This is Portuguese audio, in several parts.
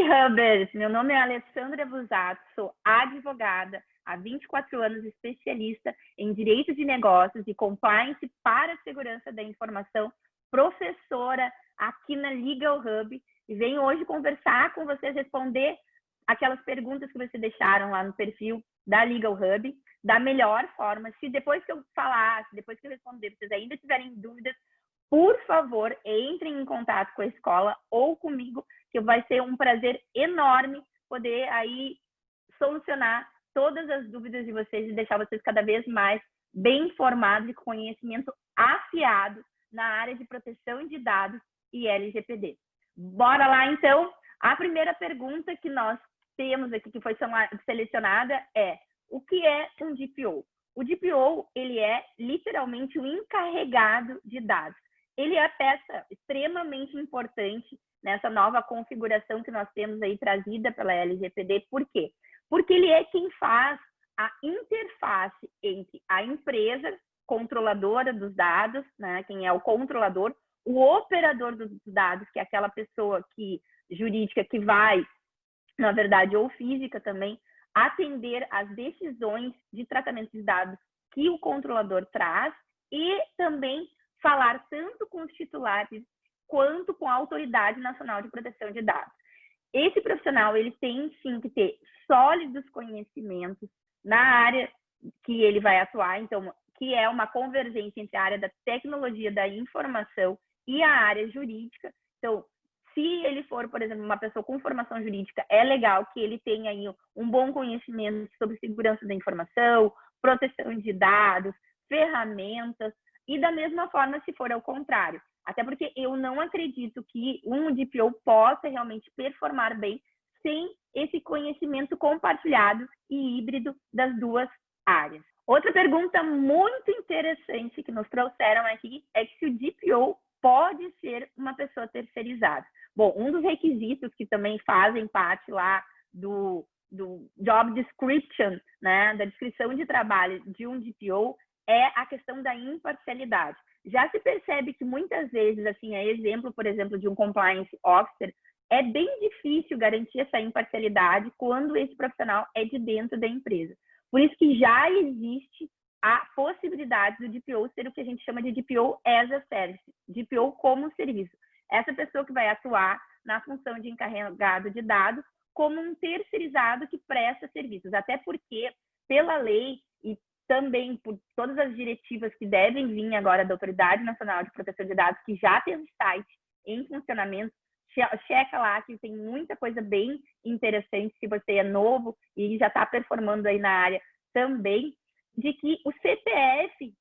Hubbers! Meu nome é Alessandra Busato, sou advogada há 24 anos, especialista em direito de negócios e compliance para a segurança da informação, professora aqui na Legal Hub, e venho hoje conversar com vocês, responder aquelas perguntas que vocês deixaram lá no perfil da Legal Hub, da melhor forma. Se depois que eu falar, se depois que eu responder, vocês ainda tiverem dúvidas, por favor, entrem em contato com a escola ou comigo, que vai ser um prazer enorme poder aí solucionar todas as dúvidas de vocês e deixar vocês cada vez mais bem informados e com conhecimento afiado na área de proteção de dados e LGPD. Bora lá, então. A primeira pergunta que nós temos aqui, que foi selecionada, é: o que é um DPO? O DPO, ele é literalmente o encarregado de dados. Ele é a peça extremamente importante nessa nova configuração que nós temos aí trazida pela LGPD. Por quê? Porque ele é quem faz a interface entre a empresa controladora dos dados, né, quem é o controlador, o operador dos dados, que é aquela pessoa jurídica que vai, na verdade, ou física também, atender às decisões de tratamento de dados que o controlador traz, e também falar tanto com os titulares quanto com a Autoridade Nacional de Proteção de Dados. Esse profissional, ele tem sim que ter sólidos conhecimentos na área que ele vai atuar, então, que é uma convergência entre a área da tecnologia da informação e a área jurídica. Então, se ele for, por exemplo, uma pessoa com formação jurídica, é legal que ele tenha aí um bom conhecimento sobre segurança da informação, proteção de dados, ferramentas, e da mesma forma, se for ao contrário. Até porque eu não acredito que um DPO possa realmente performar bem sem esse conhecimento compartilhado e híbrido das duas áreas. Outra pergunta muito interessante que nos trouxeram aqui é que se o DPO pode ser uma pessoa terceirizada. Bom, um dos requisitos que também fazem parte lá do job description, né, da descrição de trabalho de um DPO, é a questão da imparcialidade. Já se percebe que muitas vezes, assim, exemplo, por exemplo, de um compliance officer, é bem difícil garantir essa imparcialidade quando esse profissional é de dentro da empresa. Por isso que já existe a possibilidade do DPO ser o que a gente chama de DPO as a service, DPO como serviço. Essa pessoa que vai atuar na função de encarregado de dados como um terceirizado que presta serviços. Até porque, pela lei e também por todas as diretivas que devem vir agora da Autoridade Nacional de Proteção de Dados, que já tem um site em funcionamento, checa lá que tem muita coisa bem interessante, se você é novo e já está performando aí na área também, de que o CPF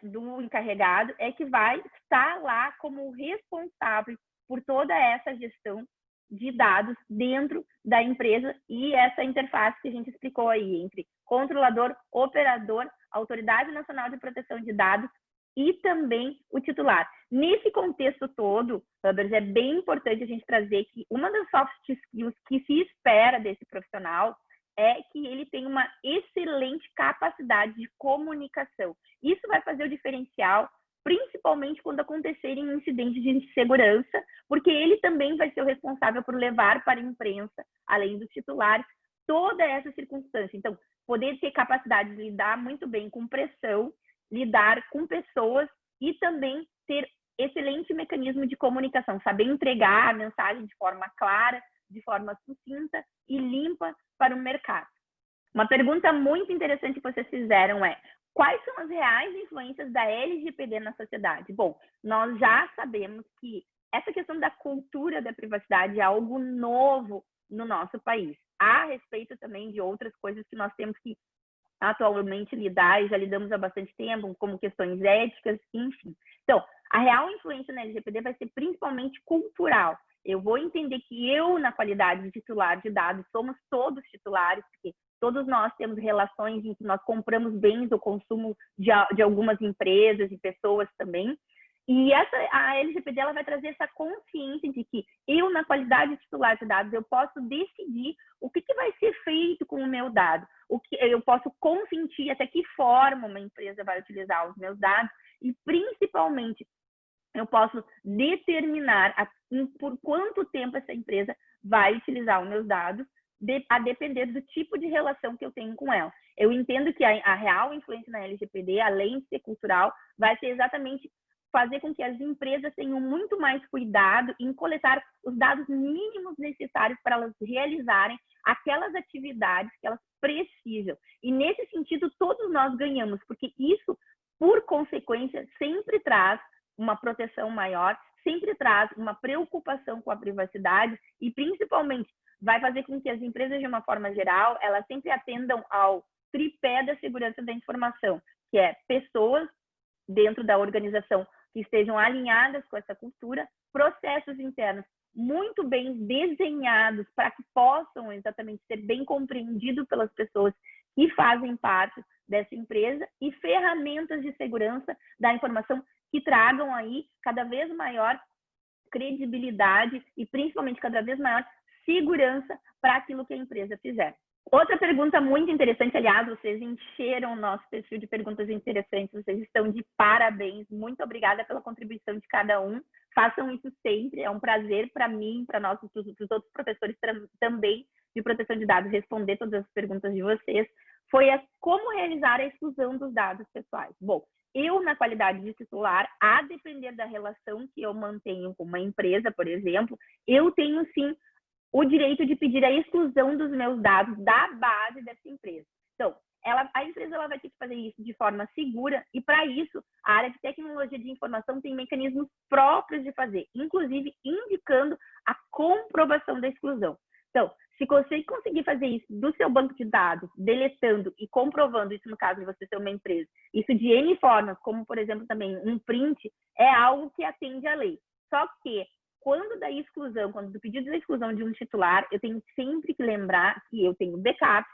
do encarregado é que vai estar lá como responsável por toda essa gestão de dados dentro da empresa e essa interface que a gente explicou aí entre controlador, operador, Autoridade Nacional de Proteção de Dados e também o titular. Nesse contexto todo, Hubbers, é bem importante a gente trazer que uma das soft skills que se espera desse profissional é que ele tenha uma excelente capacidade de comunicação. Isso vai fazer o diferencial, principalmente quando acontecerem incidentes de segurança, porque ele também vai ser o responsável por levar para a imprensa, além dos titulares, toda essa circunstância. Então, poder ter capacidade de lidar muito bem com pressão, lidar com pessoas e também ter excelente mecanismo de comunicação, saber entregar a mensagem de forma clara, de forma sucinta e limpa para o mercado. Uma pergunta muito interessante que vocês fizeram é: quais são as reais influências da LGPD na sociedade? Bom, nós já sabemos que essa questão da cultura da privacidade é algo novo no nosso país. A respeito também de outras coisas que nós temos que atualmente lidar e já lidamos há bastante tempo, como questões éticas, enfim. Então, a real influência na LGPD vai ser principalmente cultural. Eu vou entender que eu, na qualidade de titular de dados, somos todos titulares, porque todos nós temos relações em que nós compramos bens ou consumo de algumas empresas e pessoas também. E a LGPD ela vai trazer essa consciência de que eu, na qualidade de titular de dados, eu posso decidir o que vai ser feito com o meu dado, o que eu posso consentir, até que forma uma empresa vai utilizar os meus dados e, principalmente, eu posso determinar por quanto tempo essa empresa vai utilizar os meus dados, a depender do tipo de relação que eu tenho com ela. Eu entendo que a real influência na LGPD, além de ser cultural, vai ser exatamente fazer com que as empresas tenham muito mais cuidado em coletar os dados mínimos necessários para elas realizarem aquelas atividades que elas precisam. E nesse sentido, todos nós ganhamos, porque isso, por consequência, sempre traz uma proteção maior, sempre traz uma preocupação com a privacidade e, principalmente, vai fazer com que as empresas, de uma forma geral, elas sempre atendam ao tripé da segurança da informação, que é pessoas dentro da organização que estejam alinhadas com essa cultura, processos internos muito bem desenhados para que possam exatamente ser bem compreendidos pelas pessoas que fazem parte dessa empresa e ferramentas de segurança da informação que tragam aí cada vez maior credibilidade e principalmente cada vez maior segurança para aquilo que a empresa fizer. Outra pergunta muito interessante, aliás, vocês encheram o nosso perfil de perguntas interessantes, vocês estão de parabéns, muito obrigada pela contribuição de cada um, façam isso sempre, é um prazer para mim, para nós, para os outros professores também de proteção de dados, responder todas as perguntas de vocês, foi como realizar a exclusão dos dados pessoais. Bom, eu, na qualidade de titular, a depender da relação que eu mantenho com uma empresa, por exemplo, eu tenho sim o direito de pedir a exclusão dos meus dados da base dessa empresa. Então, a empresa vai ter que fazer isso de forma segura e, para isso, a área de tecnologia de informação tem mecanismos próprios de fazer, inclusive indicando a comprovação da exclusão. Então, se você conseguir fazer isso do seu banco de dados, deletando e comprovando isso, no caso de você ser uma empresa, isso de N formas, como, por exemplo, também um print, é algo que atende à lei. Só que, quando da exclusão, quando do pedido da exclusão de um titular, eu tenho sempre que lembrar que eu tenho backups,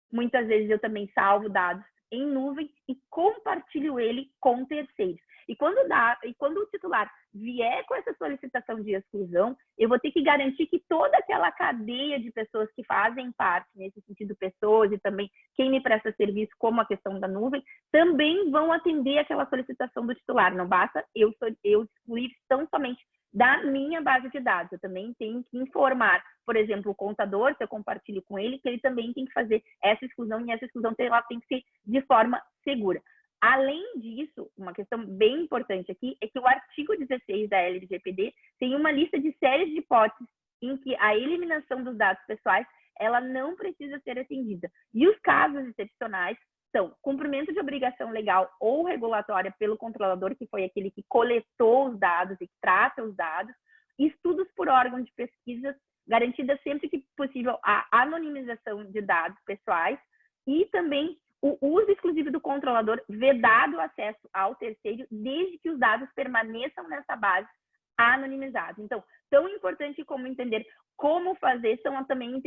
muitas vezes eu também salvo dados em nuvem e compartilho ele com terceiros. E quando o titular vier com essa solicitação de exclusão, eu vou ter que garantir que toda aquela cadeia de pessoas que fazem parte, nesse sentido, pessoas e também quem me presta serviço, como a questão da nuvem, também vão atender aquela solicitação do titular. Não basta eu excluir tão somente da minha base de dados. Eu também tenho que informar, por exemplo, o contador, se eu compartilho com ele, que ele também tem que fazer essa exclusão, e essa exclusão ela tem que ser de forma segura. Além disso, uma questão bem importante aqui é que o artigo 16 da LGPD tem uma lista de séries de hipóteses em que a eliminação dos dados pessoais ela não precisa ser atendida. E os casos excepcionais são cumprimento de obrigação legal ou regulatória pelo controlador, que foi aquele que coletou os dados e que trata os dados, estudos por órgão de pesquisa, garantida sempre que possível a anonimização de dados pessoais e também o uso exclusivo do controlador, vedado o acesso ao terceiro, desde que os dados permaneçam nessa base anonimizados. Então, tão importante como entender como fazer, são também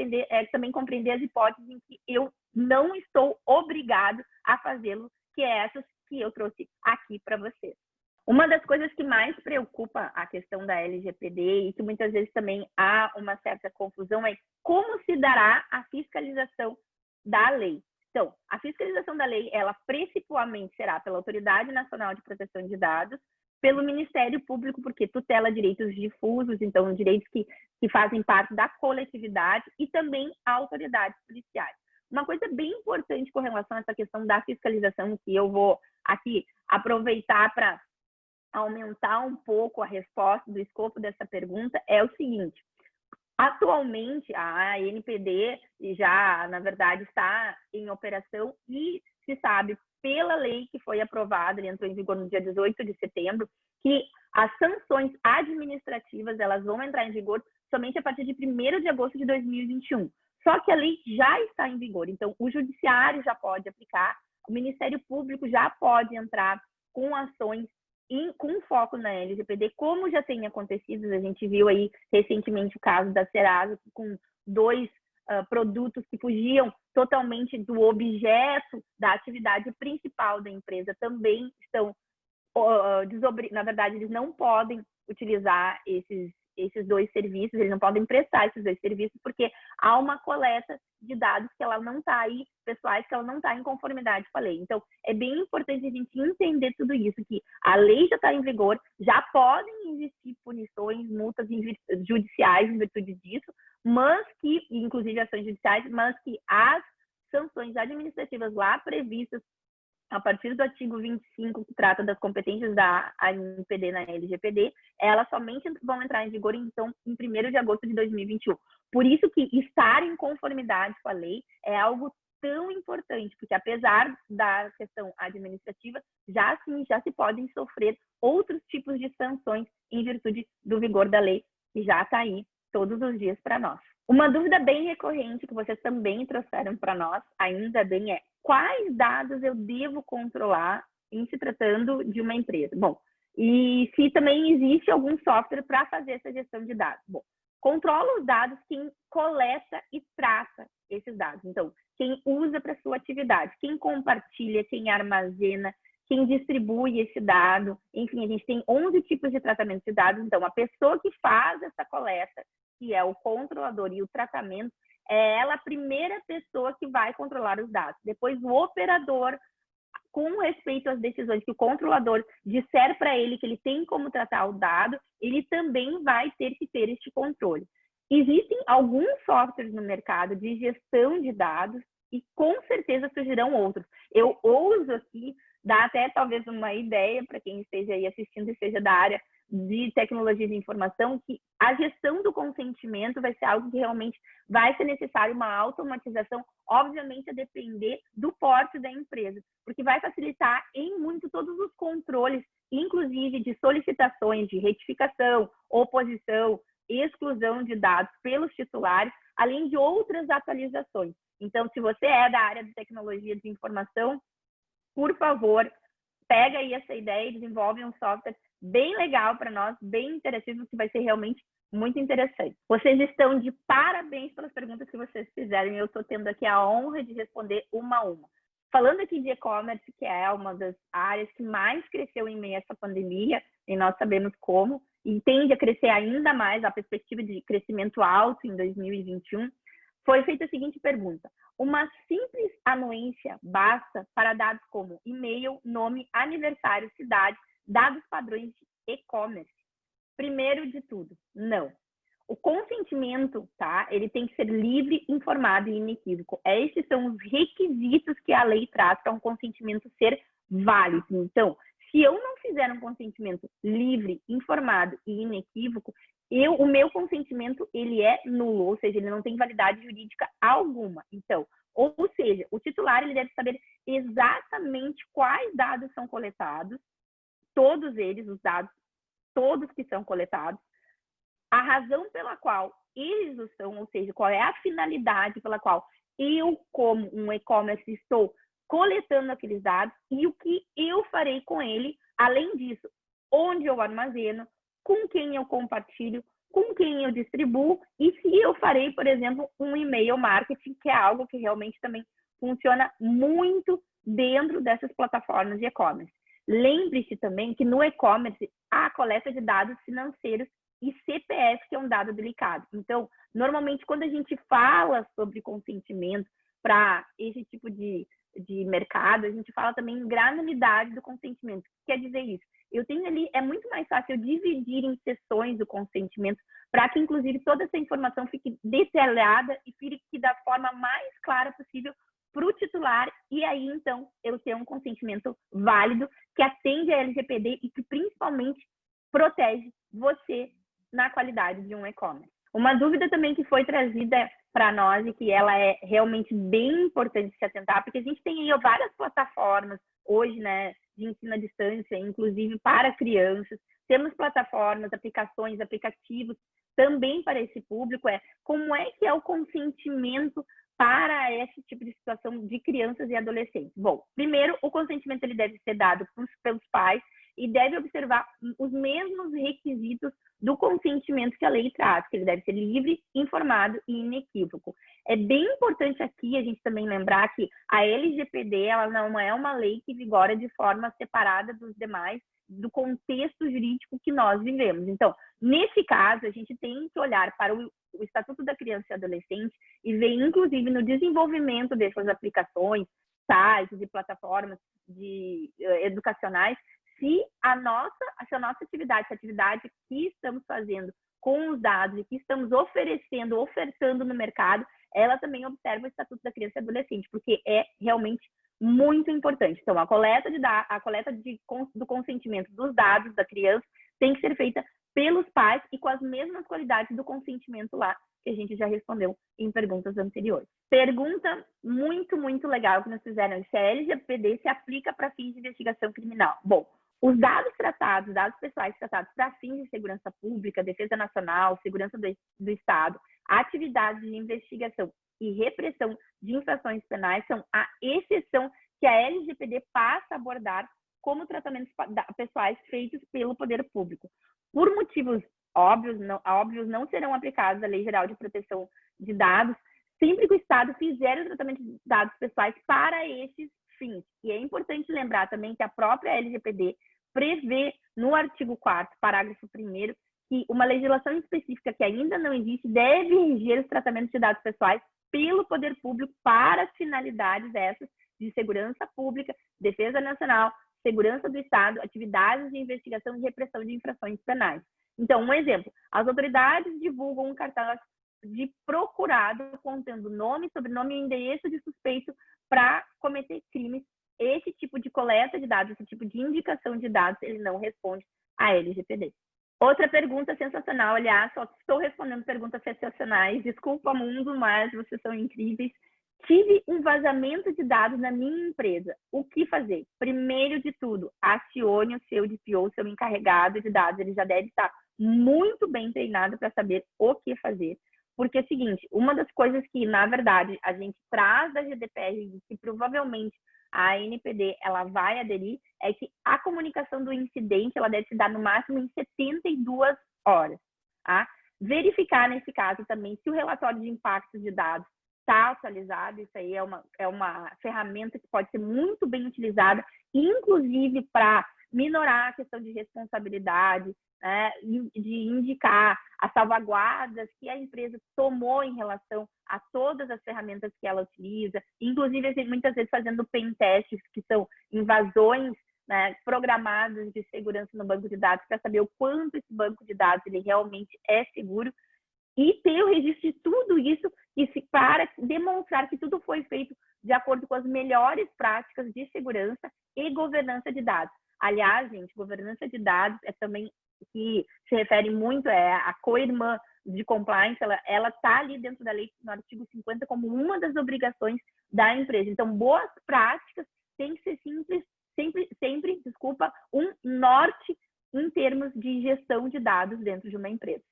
também compreender as hipóteses em que eu não estou obrigado a fazê-lo, que é essas que eu trouxe aqui para vocês. Uma das coisas que mais preocupa a questão da LGPD e que muitas vezes também há uma certa confusão é como se dará a fiscalização da lei. Então, a fiscalização da lei, ela principalmente será pela Autoridade Nacional de Proteção de Dados, pelo Ministério Público, porque tutela direitos difusos, então direitos que fazem parte da coletividade, e também autoridades policiais. Uma coisa bem importante com relação a essa questão da fiscalização, que eu vou aqui aproveitar para aumentar um pouco a resposta do escopo dessa pergunta, é o seguinte: atualmente, a ANPD já, na verdade, está em operação e se sabe, pela lei que foi aprovada, ele entrou em vigor no dia 18 de setembro, que as sanções administrativas elas vão entrar em vigor somente a partir de 1º de agosto de 2021. Só que a lei já está em vigor, então o Judiciário já pode aplicar, o Ministério Público já pode entrar com ações com foco na LGPD, como já tem acontecido. A gente viu aí recentemente o caso da Serasa, com 2 produtos que fugiam totalmente do objeto da atividade principal da empresa, também estão, na verdade, eles não podem utilizar esses esses dois serviços, eles não podem prestar esses dois serviços, porque há uma coleta de dados que ela não está aí, pessoais, que ela não está em conformidade com a lei. Então, é bem importante a gente entender tudo isso, que a lei já está em vigor, já podem existir punições, multas judiciais em virtude disso, mas que, inclusive ações judiciais, mas que as sanções administrativas lá previstas a partir do artigo 25, que trata das competências da ANPD na LGPD, elas somente vão entrar em vigor, então, em 1º de agosto de 2021. Por isso que estar em conformidade com a lei é algo tão importante, porque apesar da questão administrativa, já se podem sofrer outros tipos de sanções em virtude do vigor da lei, que já está aí todos os dias para nós. Uma dúvida bem recorrente que vocês também trouxeram para nós, ainda bem, é quais dados eu devo controlar em se tratando de uma empresa? Bom, e se também existe algum software para fazer essa gestão de dados? Bom, controla os dados quem coleta e trata esses dados. Então, quem usa para sua atividade, quem compartilha, quem armazena, quem distribui esse dado. Enfim, a gente tem 11 tipos de tratamento de dados. Então, a pessoa que faz essa coleta, que é o controlador, e o tratamento, é ela a primeira pessoa que vai controlar os dados. Depois, o operador, com respeito às decisões que o controlador disser para ele que ele tem como tratar o dado, ele também vai ter que ter este controle. Existem alguns softwares no mercado de gestão de dados e com certeza surgirão outros. Eu ouso aqui dar até talvez uma ideia para quem esteja aí assistindo e seja da área de tecnologia de informação, que a gestão do consentimento vai ser algo que realmente vai ser necessário uma automatização, obviamente a depender do porte da empresa, porque vai facilitar em muito todos os controles, inclusive de solicitações de retificação, oposição, exclusão de dados pelos titulares, além de outras atualizações. Então, se você é da área de tecnologia de informação, por favor, pega aí essa ideia e desenvolve um software bem legal para nós, bem interessante, que vai ser realmente muito interessante. Vocês estão de parabéns pelas perguntas que vocês fizeram, e eu estou tendo aqui a honra de responder uma a uma. Falando aqui de e-commerce, que é uma das áreas que mais cresceu em meio a essa pandemia, e nós sabemos como, e tende a crescer ainda mais, a perspectiva de crescimento alto em 2021, foi feita a seguinte pergunta: uma simples anuência basta para dados como e-mail, nome, aniversário, cidade, dados padrões de e-commerce? Primeiro de tudo, não. O consentimento, tá? Ele tem que ser livre, informado e inequívoco. Esses são os requisitos que a lei traz para um consentimento ser válido. Então, se eu não fizer um consentimento livre, informado e inequívoco, o meu consentimento, ele é nulo, ou seja, ele não tem validade jurídica alguma. Então, ou seja, o titular, ele deve saber exatamente quais dados são coletados, todos eles, os dados, todos que são coletados, a razão pela qual eles o são, ou seja, qual é a finalidade pela qual eu, como um e-commerce, estou coletando aqueles dados e o que eu farei com ele, além disso, onde eu armazeno, com quem eu compartilho, com quem eu distribuo e se eu farei, por exemplo, um e-mail marketing, que é algo que realmente também funciona muito dentro dessas plataformas de e-commerce. Lembre-se também que no e-commerce há a coleta de dados financeiros e CPF, que é um dado delicado. Então, normalmente, quando a gente fala sobre consentimento para esse tipo de mercado, a gente fala também em granulidade do consentimento. O que quer dizer isso? Eu tenho ali, é muito mais fácil eu dividir em sessões do consentimento para que, inclusive, toda essa informação fique detalhada e fique da forma mais clara possível para o titular, e aí, então, eu ter um consentimento válido que atende a LGPD e que, principalmente, protege você na qualidade de um e-commerce. Uma dúvida também que foi trazida para nós e que ela é realmente bem importante se atentar, porque a gente tem aí várias plataformas hoje, né, de ensino à distância, inclusive para crianças. Temos plataformas, aplicações, aplicativos também para esse público. Como é que é o consentimento para esse tipo de situação de crianças e adolescentes? Bom, primeiro, o consentimento ele deve ser dado pelos pais e deve observar os mesmos requisitos do consentimento que a lei traz, que ele deve ser livre, informado e inequívoco. É bem importante aqui a gente também lembrar que a LGPD, ela não é uma lei que vigora de forma separada dos demais, do contexto jurídico que nós vivemos. Então, nesse caso, a gente tem que olhar para o Estatuto da Criança e Adolescente e ver, inclusive, no desenvolvimento dessas aplicações, sites e plataformas educacionais, se a nossa atividade, se a atividade que estamos fazendo com os dados e que estamos ofertando no mercado, ela também observa o Estatuto da Criança e Adolescente, porque é realmente muito importante. Então, a coleta do consentimento dos dados da criança tem que ser feita pelos pais e com as mesmas qualidades do consentimento lá, que a gente já respondeu em perguntas anteriores. Pergunta muito, muito legal que nos fizeram: se a LGPD se aplica para fins de investigação criminal. Bom, os dados pessoais tratados para fins de segurança pública, defesa nacional, segurança do Estado, atividades de investigação e repressão de infrações penais são a exceção que a LGPD passa a abordar como tratamentos pessoais feitos pelo poder público. Por motivos óbvios, não serão aplicados a Lei Geral de Proteção de Dados, sempre que o Estado fizer o tratamento de dados pessoais para esses fins. E é importante lembrar também que a própria LGPD prevê, no artigo 4º, parágrafo 1º, que uma legislação específica que ainda não existe deve reger os tratamentos de dados pessoais pelo poder público para as finalidades essas de segurança pública, defesa nacional, segurança do Estado, atividades de investigação e repressão de infrações penais. Então, um exemplo: as autoridades divulgam um cartaz de procurado contendo nome, sobrenome e endereço de suspeito para cometer crimes. Esse tipo de coleta de dados, esse tipo de indicação de dados, ele não responde à LGPD. Outra pergunta sensacional, aliás, só estou respondendo perguntas sensacionais. Desculpa, mundo, mas vocês são incríveis. Tive um vazamento de dados na minha empresa. O que fazer? Primeiro de tudo, acione o seu DPO, seu encarregado de dados. Ele já deve estar muito bem treinado para saber o que fazer. Porque é o seguinte, uma das coisas que, na verdade, a gente traz da GDPR e que provavelmente a ANPD ela vai aderir, é que a comunicação do incidente ela deve se dar no máximo em 72 horas. Tá? Verificar, nesse caso, também se o relatório de impactos de dados está atualizado. Isso aí é uma ferramenta que pode ser muito bem utilizada, inclusive para minorar a questão de responsabilidade, né, de indicar as salvaguardas que a empresa tomou em relação a todas as ferramentas que ela utiliza, inclusive muitas vezes fazendo pen tests, que são invasões, né, programadas de segurança no banco de dados, para saber o quanto esse banco de dados ele realmente é seguro, e ter o registro de tudo isso para demonstrar que tudo foi feito de acordo com as melhores práticas de segurança e governança de dados. Aliás, gente, governança de dados é também que se refere muito a co-irmã de compliance, ela está ali dentro da lei, no artigo 50, como uma das obrigações da empresa. Então, boas práticas tem que ser sempre, um norte em termos de gestão de dados dentro de uma empresa.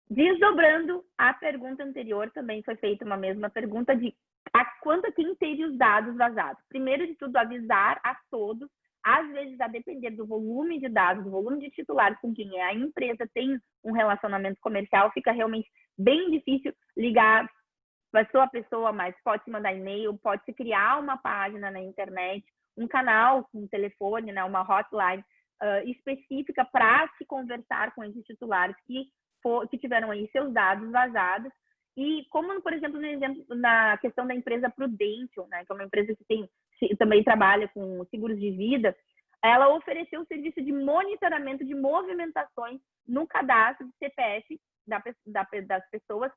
Desdobrando a pergunta anterior, também foi feita uma mesma pergunta de quem teve os dados vazados. Primeiro de tudo, avisar a todos. Às vezes, a depender do volume de dados, do volume de titulares com quem a empresa tem um relacionamento comercial, fica realmente bem difícil ligar pessoa a pessoa, mas pode-se mandar e-mail, pode-se criar uma página na internet, um canal com telefone, né, uma hotline específica para se conversar com esses titulares que tiveram aí seus dados vazados. E como, por exemplo, na questão da empresa Prudential, né, que é uma empresa que também trabalha com seguros de vida, ela ofereceu um serviço de monitoramento de movimentações no cadastro de CPF das pessoas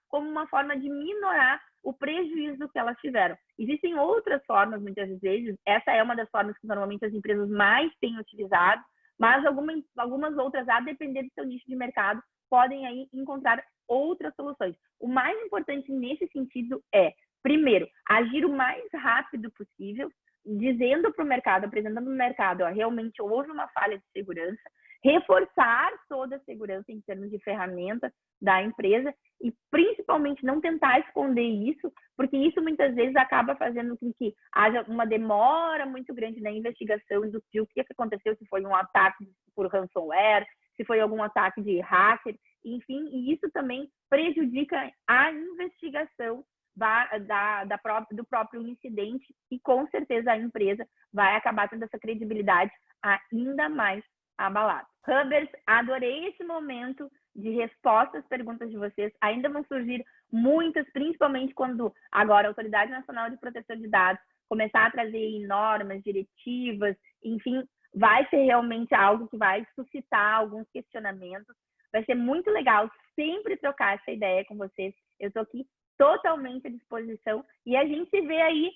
como uma forma de minorar o prejuízo que elas tiveram. Existem outras formas, muitas vezes, essa é uma das formas que normalmente as empresas mais têm utilizado, mas algumas outras, a depender do seu nicho de mercado, podem aí encontrar outras soluções. O mais importante nesse sentido é, primeiro, agir o mais rápido possível, dizendo para o mercado, apresentando no mercado, realmente houve uma falha de segurança, reforçar toda a segurança em termos de ferramenta da empresa e, principalmente, não tentar esconder isso, porque isso muitas vezes acaba fazendo com que haja uma demora muito grande na investigação do que aconteceu, se foi um ataque por ransomware, se foi algum ataque de hacker, enfim, e isso também prejudica a investigação do próprio incidente, e com certeza a empresa vai acabar tendo essa credibilidade ainda mais abalada. Hubbers, adorei esse momento de resposta às perguntas de vocês. Ainda vão surgir muitas, principalmente quando agora a Autoridade Nacional de Proteção de Dados começar a trazer normas, diretivas, enfim, vai ser realmente algo que vai suscitar alguns questionamentos. Vai ser muito legal sempre trocar essa ideia com vocês. Eu estou aqui totalmente à disposição e a gente se vê aí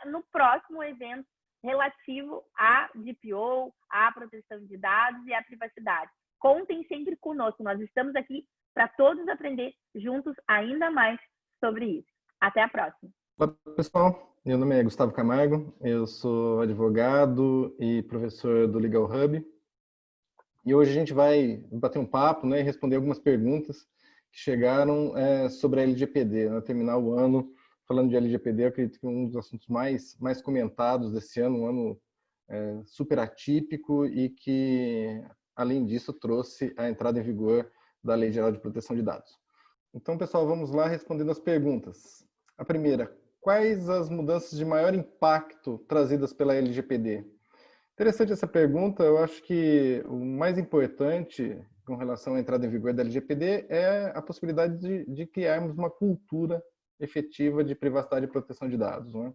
no próximo evento relativo à DPO, à proteção de dados e à privacidade. Contem sempre conosco, nós estamos aqui para todos aprender juntos ainda mais sobre isso. Até a próxima. Olá, pessoal. Meu nome é Gustavo Camargo, eu sou advogado e professor do Legal Hub. E hoje a gente vai bater um papo, né, e responder algumas perguntas que chegaram sobre a LGPD. Né? Terminar o ano falando de LGPD, eu acredito que é um dos assuntos mais comentados desse ano, um ano super atípico e que, além disso, trouxe a entrada em vigor da Lei Geral de Proteção de Dados. Então, pessoal, vamos lá respondendo as perguntas. A primeira, quais as mudanças de maior impacto trazidas pela LGPD? Interessante essa pergunta. Eu acho que o mais importante com relação à entrada em vigor da LGPD é a possibilidade de criarmos uma cultura efetiva de privacidade e proteção de dados. Né?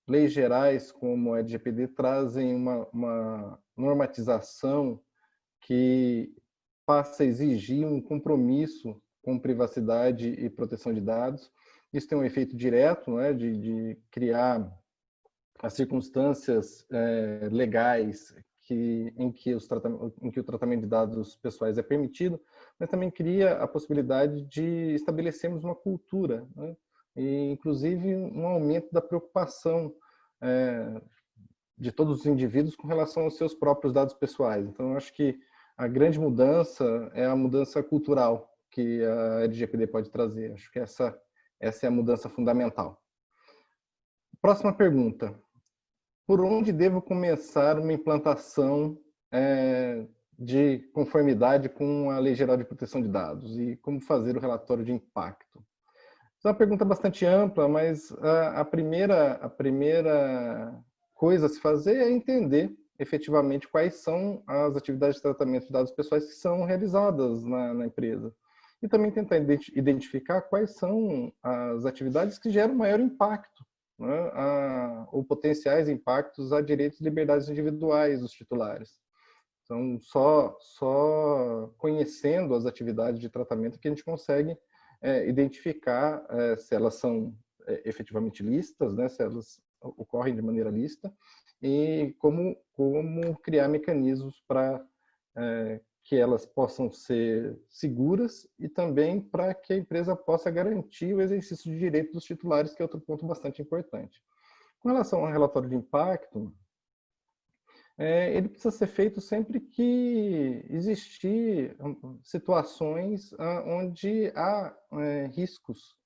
Leis gerais como a LGPD trazem uma normatização que passa a exigir um compromisso com privacidade e proteção de dados. Isso tem um efeito direto, né, de criar as circunstâncias legais em que o tratamento de dados pessoais é permitido, mas também cria a possibilidade de estabelecermos uma cultura, né, e inclusive um aumento da preocupação de todos os indivíduos com relação aos seus próprios dados pessoais. Então, eu acho que a grande mudança é a mudança cultural que a LGPD pode trazer. Acho que essa é a mudança fundamental. Próxima pergunta. Por onde devo começar uma implantação de conformidade com a Lei Geral de Proteção de Dados e como fazer o relatório de impacto? Essa é uma pergunta bastante ampla, mas a primeira coisa a se fazer é entender efetivamente quais são as atividades de tratamento de dados pessoais que são realizadas na empresa. E também tentar identificar quais são as atividades que geram maior impacto, né, ou potenciais impactos a direitos e liberdades individuais dos titulares. Então, só conhecendo as atividades de tratamento que a gente consegue identificar se elas são efetivamente lícitas, né, se elas ocorrem de maneira lícita, e como criar mecanismos para que elas possam ser seguras e também para que a empresa possa garantir o exercício de direito dos titulares, que é outro ponto bastante importante. Com relação ao relatório de impacto, ele precisa ser feito sempre que existir situações onde há riscos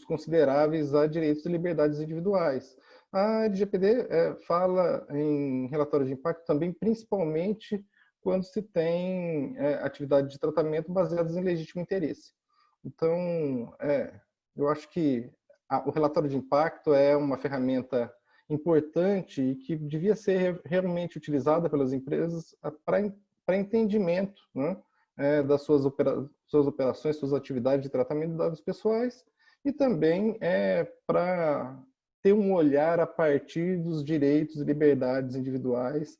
consideráveis a direitos e liberdades individuais. A LGPD fala em relatório de impacto também, principalmente quando se tem atividade de tratamento baseadas em legítimo interesse. Então, eu acho que o relatório de impacto é uma ferramenta importante e que devia ser realmente utilizada pelas empresas para entendimento, né, das suas operações, suas atividades de tratamento de dados pessoais, e também para ter um olhar a partir dos direitos e liberdades individuais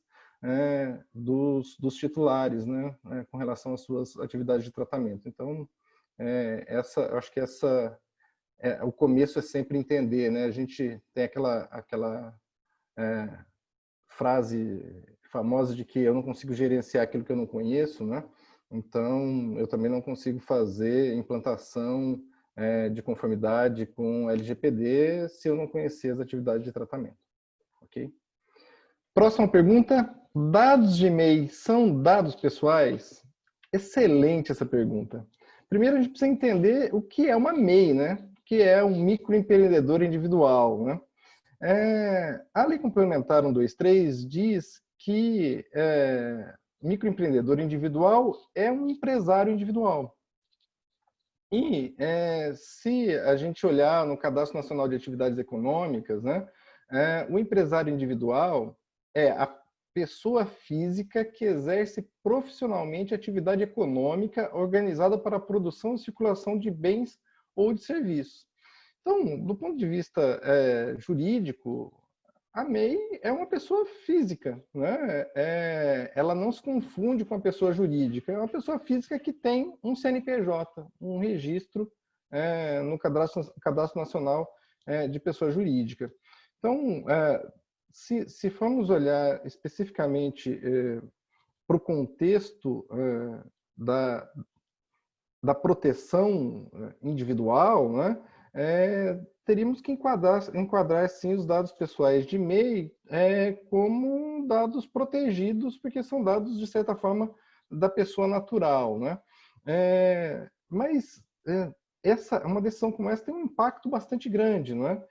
dos titulares, né, com relação às suas atividades de tratamento. Então, eu acho que o começo é sempre entender, né? A gente tem aquela frase famosa de que eu não consigo gerenciar aquilo que eu não conheço, né? Então, eu também não consigo fazer implantação de conformidade com LGPD se eu não conhecer as atividades de tratamento. Ok? Próxima pergunta. Dados de e-mail são dados pessoais? Excelente essa pergunta. Primeiro, a gente precisa entender o que é uma MEI, né? Que é um microempreendedor individual, né? A Lei Complementar 123 diz que microempreendedor individual é um empresário individual. E se a gente olhar no Cadastro Nacional de Atividades Econômicas, né, o empresário individual é a pessoa física que exerce profissionalmente atividade econômica organizada para a produção e circulação de bens ou de serviços. Então, do ponto de vista jurídico, a MEI é uma pessoa física, né? Ela não se confunde com a pessoa jurídica, é uma pessoa física que tem um CNPJ, um registro no Cadastro Nacional de Pessoa Jurídica. Então, se formos olhar especificamente para o contexto da proteção individual, né, teríamos que enquadrar sim os dados pessoais de MEI como dados protegidos, porque são dados, de certa forma, da pessoa natural. Né? Mas uma decisão como essa tem um impacto bastante grande. Né?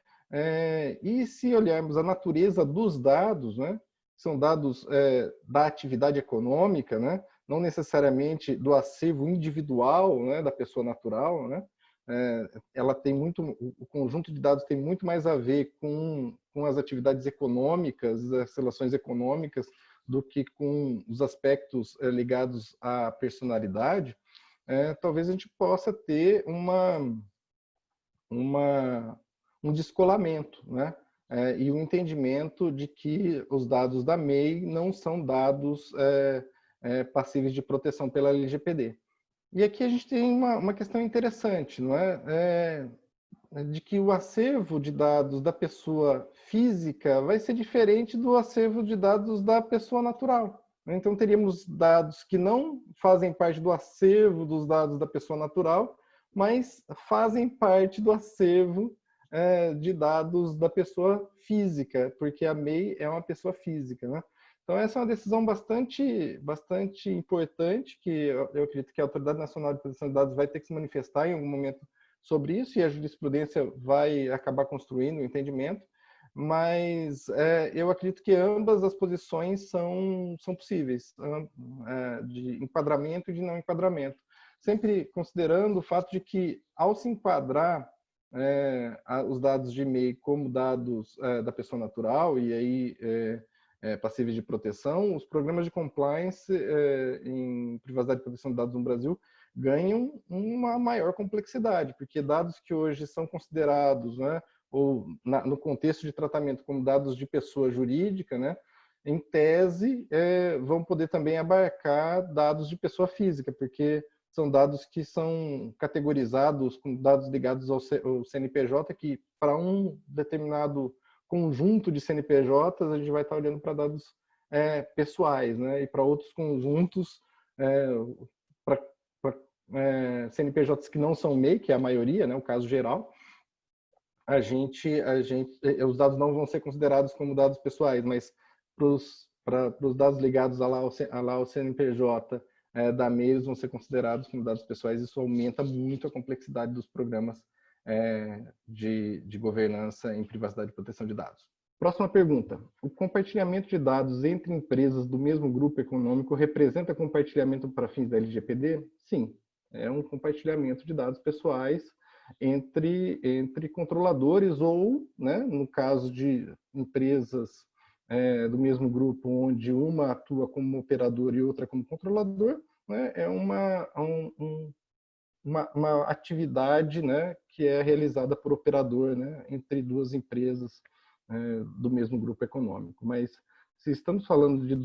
E se olharmos a natureza dos dados, né, são dados da atividade econômica, né, não necessariamente do acervo individual, né, da pessoa natural, né? Ela tem o conjunto de dados tem muito mais a ver com as atividades econômicas, as relações econômicas, do que com os aspectos ligados à personalidade. Talvez a gente possa ter um descolamento, né? E um entendimento de que os dados da MEI não são dados passíveis de proteção pela LGPD. E aqui a gente tem uma questão interessante, não é? De que o acervo de dados da pessoa física vai ser diferente do acervo de dados da pessoa natural. Então, teríamos dados que não fazem parte do acervo dos dados da pessoa natural, mas fazem parte do acervo de dados da pessoa física, porque a MEI é uma pessoa física, né? Então, essa é uma decisão bastante importante, que eu acredito que a Autoridade Nacional de Proteção de Dados vai ter que se manifestar em algum momento sobre isso, e a jurisprudência vai acabar construindo o entendimento, mas eu acredito que ambas as posições são possíveis, de enquadramento e de não enquadramento. Sempre considerando o fato de que, ao se enquadrar os dados de MEI como dados da pessoa natural, e aí passíveis de proteção, os programas de compliance em privacidade e proteção de dados no Brasil ganham uma maior complexidade, porque dados que hoje são considerados, né, ou no contexto de tratamento como dados de pessoa jurídica, né, em tese, vão poder também abarcar dados de pessoa física, porque são dados que são categorizados como dados ligados ao CNPJ, que para um determinado conjunto de CNPJs, a gente vai estar olhando para dados pessoais, né? E para outros conjuntos, para CNPJs que não são MEI, que é a maioria, né? O caso geral, os dados não vão ser considerados como dados pessoais, mas para os dados ligados ao CNPJ da MEI, eles vão ser considerados como dados pessoais. Isso aumenta muito a complexidade dos programas de governança em privacidade e proteção de dados. Próxima pergunta. O compartilhamento de dados entre empresas do mesmo grupo econômico representa compartilhamento para fins da LGPD? Sim, é um compartilhamento de dados pessoais entre controladores ou, né, no caso de empresas do mesmo grupo, onde uma atua como operador e outra como controlador, né, é uma atividade, né, que é realizada por operador, né, entre duas empresas do mesmo grupo econômico. Mas se estamos falando de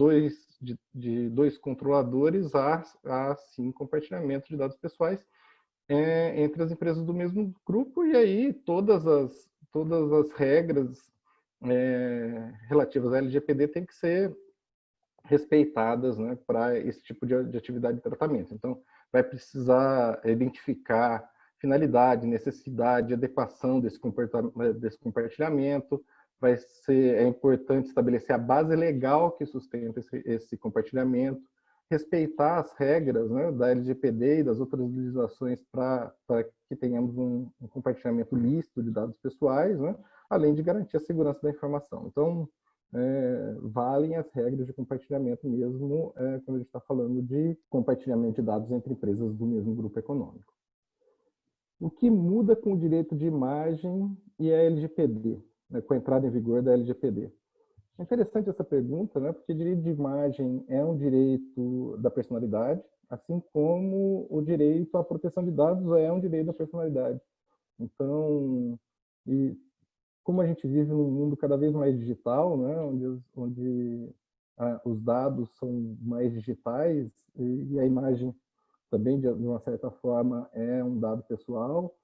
dois controladores, há sim compartilhamento de dados pessoais entre as empresas do mesmo grupo, e aí todas as regras relativas à LGPD têm que ser respeitadas, né, para esse tipo de atividade de tratamento. Então, vai precisar identificar finalidade, necessidade, adequação desse compartilhamento. É importante estabelecer a base legal que sustenta esse compartilhamento, respeitar as regras, né, da LGPD e das outras legislações para que tenhamos um compartilhamento lícito de dados pessoais, né, além de garantir a segurança da informação. Então, valem as regras de compartilhamento mesmo quando a gente está falando de compartilhamento de dados entre empresas do mesmo grupo econômico. O que muda com o direito de imagem e a LGPD, né, com a entrada em vigor da LGPD? É interessante essa pergunta, né, porque o direito de imagem é um direito da personalidade, assim como o direito à proteção de dados é um direito da personalidade. Então, e como a gente vive num mundo cada vez mais digital, né, onde os dados são mais digitais e a imagem também, de uma certa forma, é um dado pessoal,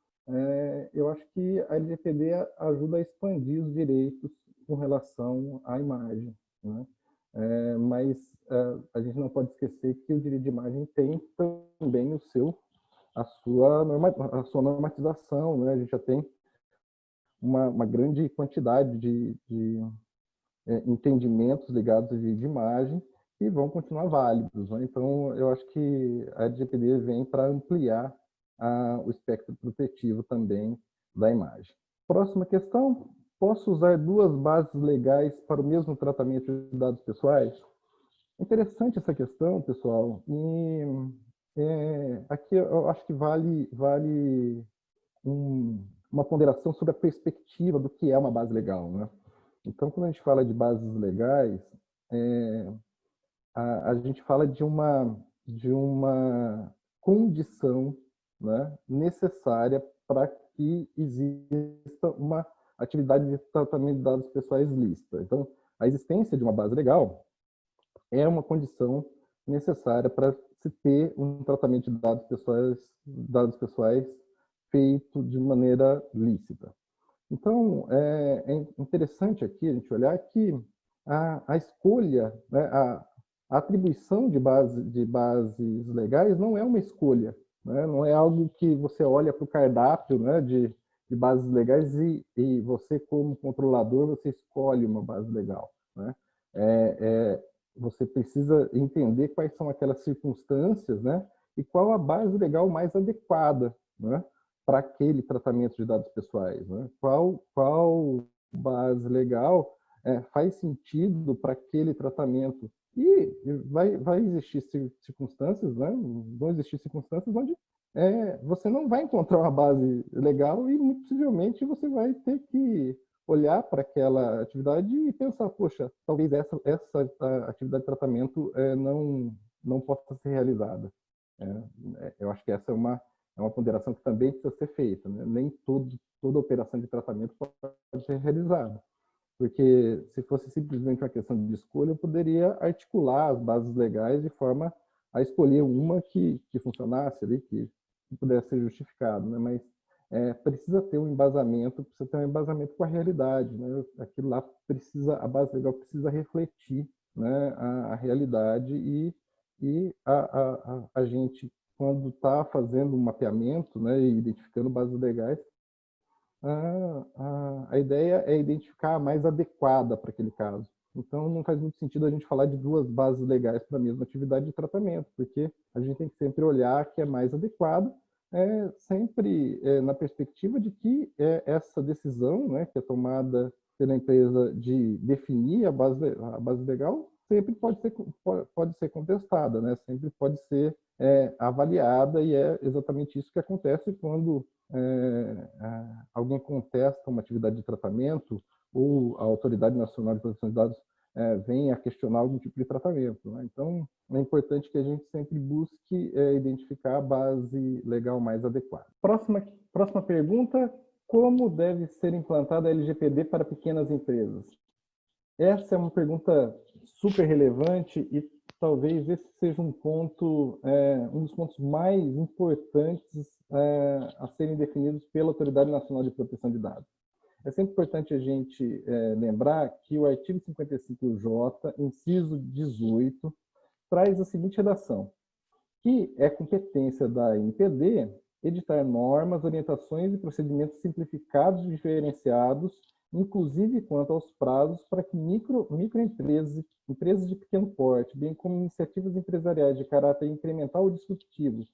eu acho que a LGPD ajuda a expandir os direitos com relação à imagem, né? Mas a gente não pode esquecer que o direito de imagem tem também a sua normatização, né? A gente já tem uma grande quantidade de entendimentos ligados de imagem e vão continuar válidos, né? Então, eu acho que a LGPD vem para ampliar o espectro protetivo também da imagem. Próxima questão: posso usar duas bases legais para o mesmo tratamento de dados pessoais? Interessante essa questão, pessoal. E aqui eu acho que vale uma ponderação sobre a perspectiva do que é uma base legal, né? Então, quando a gente fala de bases legais, a gente fala de uma condição, né, necessária para que exista uma atividade de tratamento de dados pessoais lícita. Então, a existência de uma base legal é uma condição necessária para se ter um tratamento de dados pessoais feito de maneira lícita. Então, é interessante aqui a gente olhar que a escolha, né, a atribuição de bases legais não é uma escolha, né, não é algo que você olha para o cardápio, né, de bases legais e você, como controlador, você escolhe uma base legal, né? Você precisa entender quais são aquelas circunstâncias, né, e qual a base legal mais adequada, né, para aquele tratamento de dados pessoais, né? Qual base legal faz sentido para aquele tratamento? E vai existir circunstâncias, né? Vão existir circunstâncias onde você não vai encontrar uma base legal e, muito possivelmente, você vai ter que olhar para aquela atividade e pensar, poxa, talvez essa atividade de tratamento não possa ser realizada. Eu acho que essa é uma ponderação que também precisa ser feita, né? Nem toda operação de tratamento pode ser realizada, porque se fosse simplesmente uma questão de escolha, eu poderia articular as bases legais de forma a escolher uma que funcionasse ali, que pudesse ser justificado, né? Mas precisa ter um embasamento, precisa ter um embasamento com a realidade, né? Aquilo lá a base legal precisa refletir, né, a realidade e a gente, quando está fazendo um mapeamento, né, e identificando bases legais, a ideia é identificar a mais adequada para aquele caso. Então, não faz muito sentido a gente falar de duas bases legais para a mesma atividade de tratamento, porque a gente tem que sempre olhar que é mais adequada, sempre na perspectiva de que essa decisão, né, que é tomada pela empresa de definir a base legal, sempre pode ser contestada, né? Sempre pode ser avaliada, e é exatamente isso que acontece quando alguém contesta uma atividade de tratamento ou a Autoridade Nacional de Proteção de Dados vem a questionar algum tipo de tratamento, né? Então, é importante que a gente sempre busque identificar a base legal mais adequada. Próxima pergunta: como deve ser implantada a LGPD para pequenas empresas? Essa é uma pergunta super relevante e talvez esse seja um dos pontos mais importantes a serem definidos pela Autoridade Nacional de Proteção de Dados. É sempre importante a gente lembrar que o artigo 55J, inciso 18, traz a seguinte redação: que é competência da ANPD editar normas, orientações e procedimentos simplificados e diferenciados, inclusive quanto aos prazos, para que microempresas, empresas de pequeno porte, bem como iniciativas empresariais de caráter incremental ou disruptivo,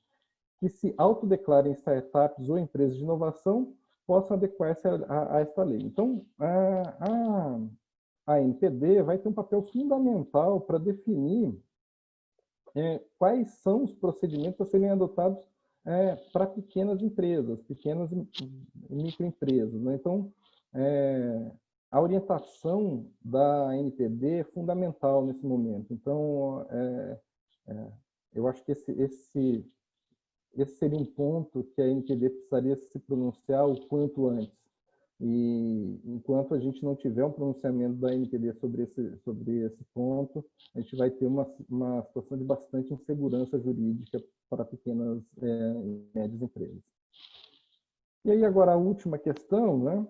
que se autodeclarem startups ou empresas de inovação, possam adequar-se a esta lei. Então, a ANPD vai ter um papel fundamental para definir quais são os procedimentos a serem adotados para pequenas empresas, pequenas e microempresas, né? Então, a orientação da ANPD é fundamental nesse momento. Então, eu acho que esse seria um ponto que a ANPD precisaria se pronunciar o quanto antes. E enquanto a gente não tiver um pronunciamento da ANPD sobre esse ponto, a gente vai ter uma situação de bastante insegurança jurídica para pequenas e médias empresas. E aí agora a última questão, né?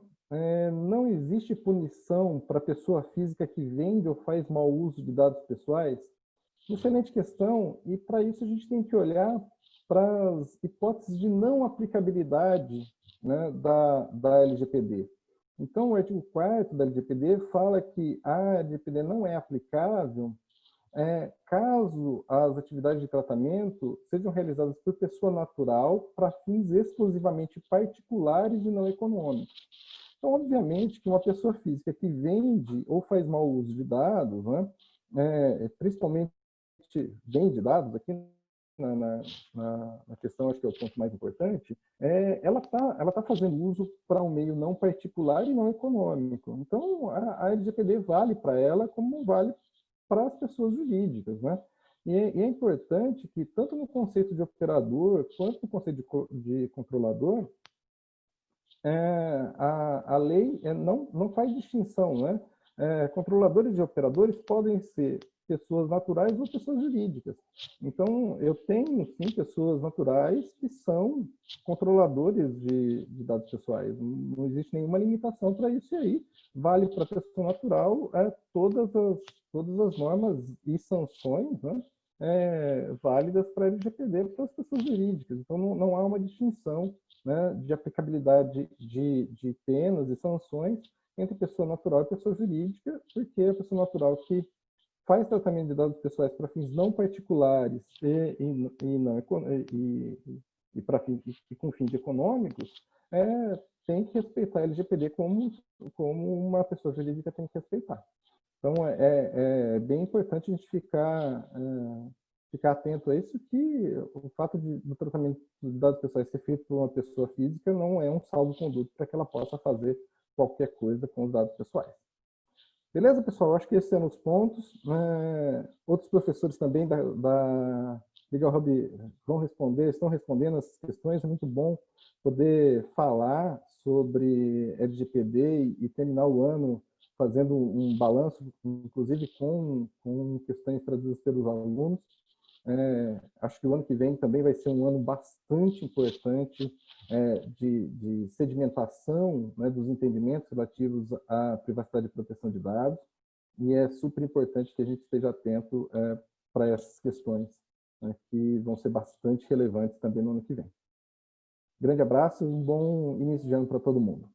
Não existe punição para pessoa física que vende ou faz mau uso de dados pessoais? Excelente questão, e para isso a gente tem que olhar para as hipóteses de não aplicabilidade, né, da LGPD. Então, o artigo 4º da LGPD fala que a LGPD não é aplicável caso as atividades de tratamento sejam realizadas por pessoa natural para fins exclusivamente particulares e não econômicos. Então, obviamente, que uma pessoa física que vende ou faz mau uso de dados, né, principalmente vende dados, aqui na questão, acho que é o ponto mais importante, ela tá fazendo uso para um meio não particular e não econômico. Então, a LGPD vale para ela como vale para as pessoas jurídicas, né? E é importante que, tanto no conceito de operador, quanto no conceito de controlador, a lei não faz distinção, né? Controladores e operadores podem ser pessoas naturais ou pessoas jurídicas. Então, eu tenho, sim, pessoas naturais que são controladores de dados pessoais. Não existe nenhuma limitação para isso, e aí vale para a pessoa natural todas as normas e sanções, né, válidas para a LGPD para as pessoas jurídicas. Então, não há uma distinção, né, de aplicabilidade de penas e sanções entre pessoa natural e pessoa jurídica, porque a pessoa natural que faz tratamento de dados pessoais para fins não particulares e com fins econômicos, tem que respeitar a LGPD como uma pessoa jurídica tem que respeitar. Então, é bem importante a gente ficar atento a isso, que o fato do tratamento de dados pessoais ser feito por uma pessoa física não é um salvo-conduto para que ela possa fazer qualquer coisa com os dados pessoais. Beleza, pessoal? Acho que esses eram os pontos. Outros professores também da Legal Hub estão respondendo essas questões. É muito bom poder falar sobre LGPD e terminar o ano fazendo um balanço, inclusive com questões trazidas pelos alunos. Acho que o ano que vem também vai ser um ano bastante importante de sedimentação, né, dos entendimentos relativos à privacidade e proteção de dados, e é super importante que a gente esteja atento para essas questões, né, que vão ser bastante relevantes também no ano que vem. Grande abraço e um bom início de ano para todo mundo.